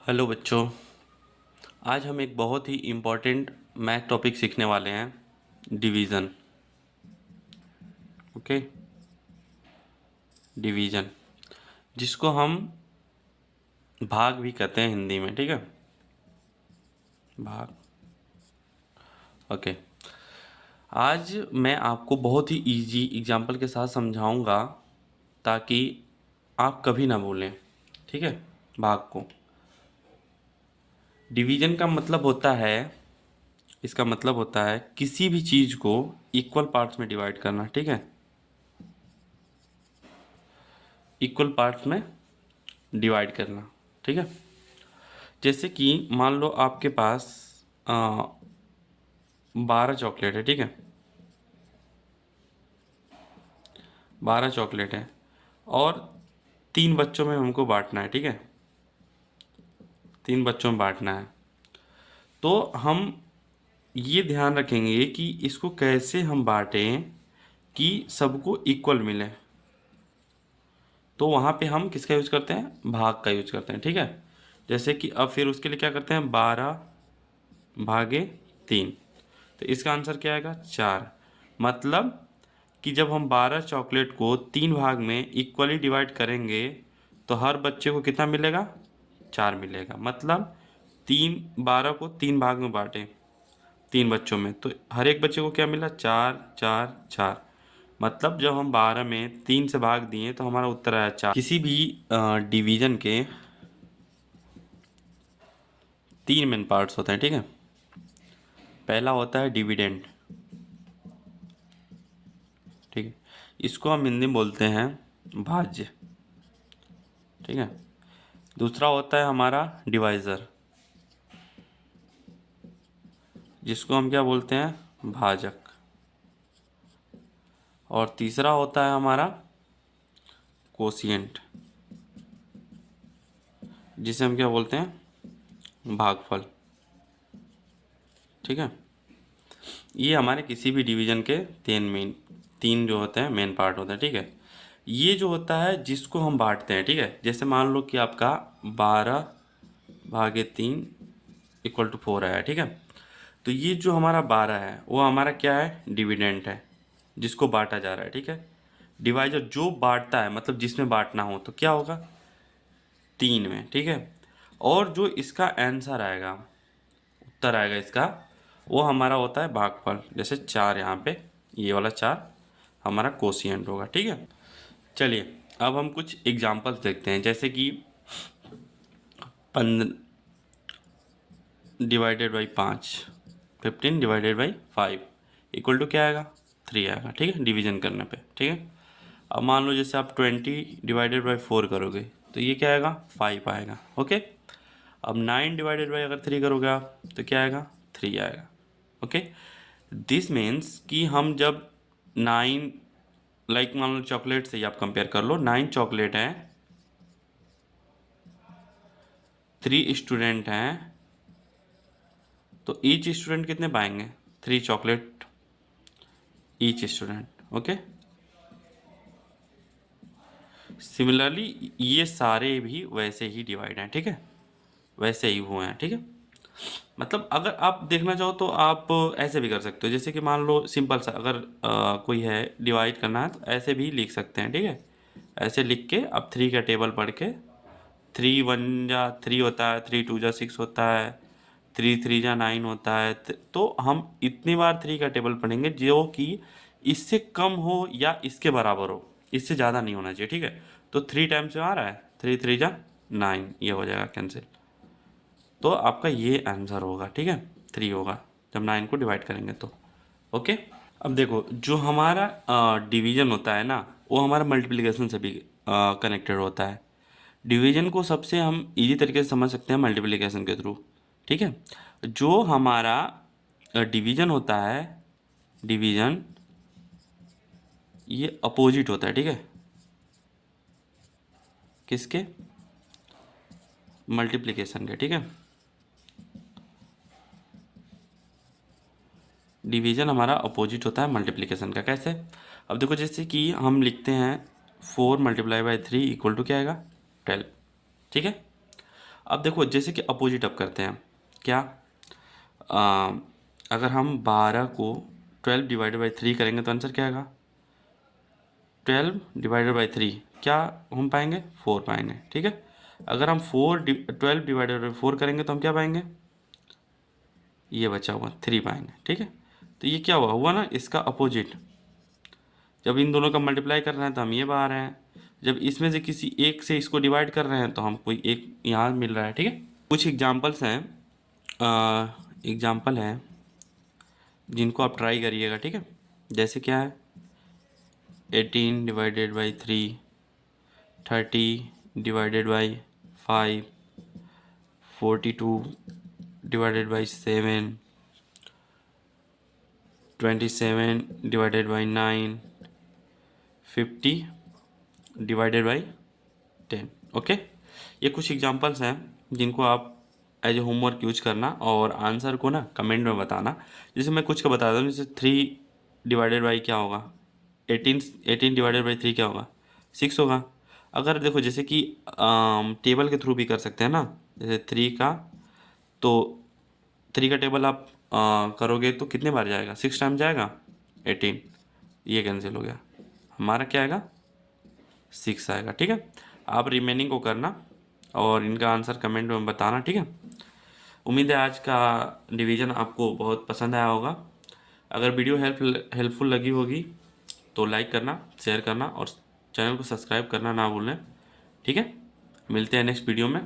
Hello बच्चों। आज हम एक बहुत ही इम्पोर्टेंट मैथ टॉपिक सीखने वाले हैं, डिवीज़न। ओके, डिवीज़न जिसको हम भाग भी कहते हैं हिंदी में, ठीक है। भाग। ओके, आज मैं आपको बहुत ही इजी एग्जांपल के साथ समझाऊंगा ताकि आप कभी ना भूलें, ठीक है। भाग को, डिवीज़न का मतलब होता है, इसका मतलब होता है किसी भी चीज़ को इक्वल पार्ट्स में डिवाइड करना, ठीक है। इक्वल पार्ट्स में डिवाइड करना, ठीक है। जैसे कि मान लो आपके पास 12 चॉकलेट है, ठीक है। 12 चॉकलेट है और 3 बच्चों में हमको बांटना है, ठीक है। 3 बच्चों में बांटना है, तो हम ये ध्यान रखेंगे कि इसको कैसे हम बांटें कि सबको इक्वल मिले। तो वहाँ पे हम किसका यूज करते हैं, भाग का यूज करते हैं, ठीक है। जैसे कि अब फिर उसके लिए क्या करते हैं, 12 भागे 3, तो इसका आंसर क्या आएगा, 4। मतलब कि जब हम 12 चॉकलेट को 3 भाग में इक्वली डिवाइड करेंगे तो हर बच्चे को कितना मिलेगा, 4 मिलेगा। मतलब 12 को 3 भाग में बांटे 3 बच्चों में, तो हर एक बच्चे को क्या मिला, 4 4 4। मतलब जब हम 12 में 3 से भाग दिए तो हमारा उत्तर आया 4। किसी भी डिवीजन के 3 मेन पार्ट्स होते हैं, ठीक है। पहला होता है डिविडेंड, ठीक है। इसको हम हिंदी में बोलते हैं भाज्य, ठीक है। दूसरा होता है हमारा डिवाइज़र, जिसको हम क्या बोलते हैं, भाजक। और तीसरा होता है हमारा कोशिएंट, जिसे हम क्या बोलते हैं, भागफल, ठीक है। ये हमारे किसी भी डिवीजन के तीन जो होते हैं मेन पार्ट होते हैं, ठीक है। ये जो होता है जिसको हम बांटते हैं, ठीक है। जैसे मान लो कि आपका 12 भागे 3 इक्वल टू 4 आया, ठीक है। तो ये जो हमारा 12 है वो हमारा क्या है, डिविडेंट है, जिसको बांटा जा रहा है, ठीक है। डिवाइजर जो बांटता है, मतलब जिसमें बांटना हो तो क्या होगा, 3 में, ठीक है। और जो इसका आंसर आएगा, उत्तर आएगा इसका, वो हमारा होता है भागफल। जैसे 4 यहाँ पे, ये वाला 4 हमारा कोशिएंट होगा, ठीक है। चलिए अब हम कुछ एग्जांपल्स देखते हैं। जैसे कि 15 डिवाइडेड बाई 5, 15 डिवाइडेड बाई 5 इक्वल टू क्या आएगा, 3 आएगा, ठीक है, डिवीजन करने पे, ठीक है। अब मान लो जैसे आप 20 डिवाइडेड बाई 4 करोगे तो ये क्या आएगा, 5 आएगा, ओके। अब 9 डिवाइडेड बाई अगर 3 करोगे आप तो क्या आएगा, 3 आएगा, ओके। दिस मीन्स कि हम जब 9, लाइक मान लो चॉकलेट से ही आप कंपेयर कर लो, 9 चॉकलेट हैं, 3 स्टूडेंट हैं, तो ईच स्टूडेंट कितने पाएंगे, 3 chocolate each student, okay. Similarly ये सारे भी वैसे ही डिवाइड हैं, ठीक है, वैसे ही हुए हैं, ठीक है। मतलब अगर आप देखना चाहो तो आप ऐसे भी कर सकते हो। जैसे कि मान लो सिंपल सा, अगर कोई है डिवाइड करना है तो ऐसे भी लिख सकते हैं, ठीक है। ऐसे लिख के अब 3 का टेबल पढ़ के, 3 1 जा 3 होता है, 3 2 जा 6 होता है, 3 3 जा 9 होता है। तो हम इतनी बार 3 का टेबल पढ़ेंगे जो कि इससे कम हो या इसके बराबर हो, इससे ज़्यादा नहीं होना चाहिए, ठीक है। तो 3 टाइम्स में आ रहा है, 3 3 जा 9, ये हो जाएगा कैंसिल। तो आपका ये आंसर होगा, ठीक है, 3 होगा जब 9 को डिवाइड करेंगे तो, ओके। अब देखो जो हमारा डिवीजन होता है ना, वो हमारा मल्टीप्लिकेशन से भी कनेक्टेड होता है। डिवीजन को सबसे हम इजी तरीके से समझ सकते हैं मल्टीप्लिकेशन के थ्रू, ठीक है। जो हमारा डिवीजन होता है, डिवीजन ये अपोजिट होता है, ठीक है, किसके, मल्टीप्लिकेशन के, ठीक है। डिवीजन हमारा अपोजिट होता है मल्टीप्लिकेशन का। कैसे, अब देखो जैसे कि हम लिखते हैं 4 × 3 इक्वल टू क्या आएगा, 12, ठीक है। अब देखो जैसे कि अपोजिट अब करते हैं क्या, आ, अगर हम 12 को 12 डिवाइडेड बाई 3 करेंगे तो आंसर क्या आएगा, 12 डिवाइडेड बाई 3 क्या हम पाएंगे, 4 पाएंगे, ठीक है। अगर हम 12 डिवाइडेड बाई 4 करेंगे तो हम क्या पाएंगे, ये बचा हुआ 3 पाएंगे, ठीक है। तो ये क्या हुआ हुआ ना इसका अपोजिट, जब इन दोनों का मल्टीप्लाई कर रहे हैं तो हम ये पा रहे हैं, जब इसमें से किसी एक से इसको डिवाइड कर रहे हैं तो हम कोई एक यहाँ मिल रहा है, ठीक है। कुछ एग्जाम्पल्स हैं, एग्जाम्पल हैं जिनको आप ट्राई करिएगा, ठीक है। जैसे क्या है, 18 divided by 3, 30 divided by 5, 42 divided by 7, 27 divided by 9, 50 divided by 10। Okay, ये कुछ एग्जांपल्स हैं जिनको आप एज ए होमवर्क यूज करना और आंसर को ना कमेंट में बताना। जैसे मैं कुछ का बताता हूँ, जैसे 3 डिवाइडेड बाई क्या होगा, 18 डिवाइडेड बाई 3 क्या होगा, 6 होगा। अगर देखो जैसे कि टेबल के थ्रू भी कर सकते हैं ना, जैसे 3 का, तो 3 का टेबल आप करोगे तो कितने बार जाएगा, 6 टाइम जाएगा, 18, ये कैंसिल हो गया, हमारा क्या आएगा, 6 आएगा, ठीक है। आप रिमेनिंग को करना और इनका आंसर कमेंट में बताना, ठीक है। उम्मीद है आज का डिवीज़न आपको बहुत पसंद आया होगा। अगर वीडियो हेल्पफुल लगी होगी तो लाइक करना, शेयर करना और चैनल को सब्सक्राइब करना ना भूलें, ठीक है। मिलते हैं नेक्स्ट वीडियो में।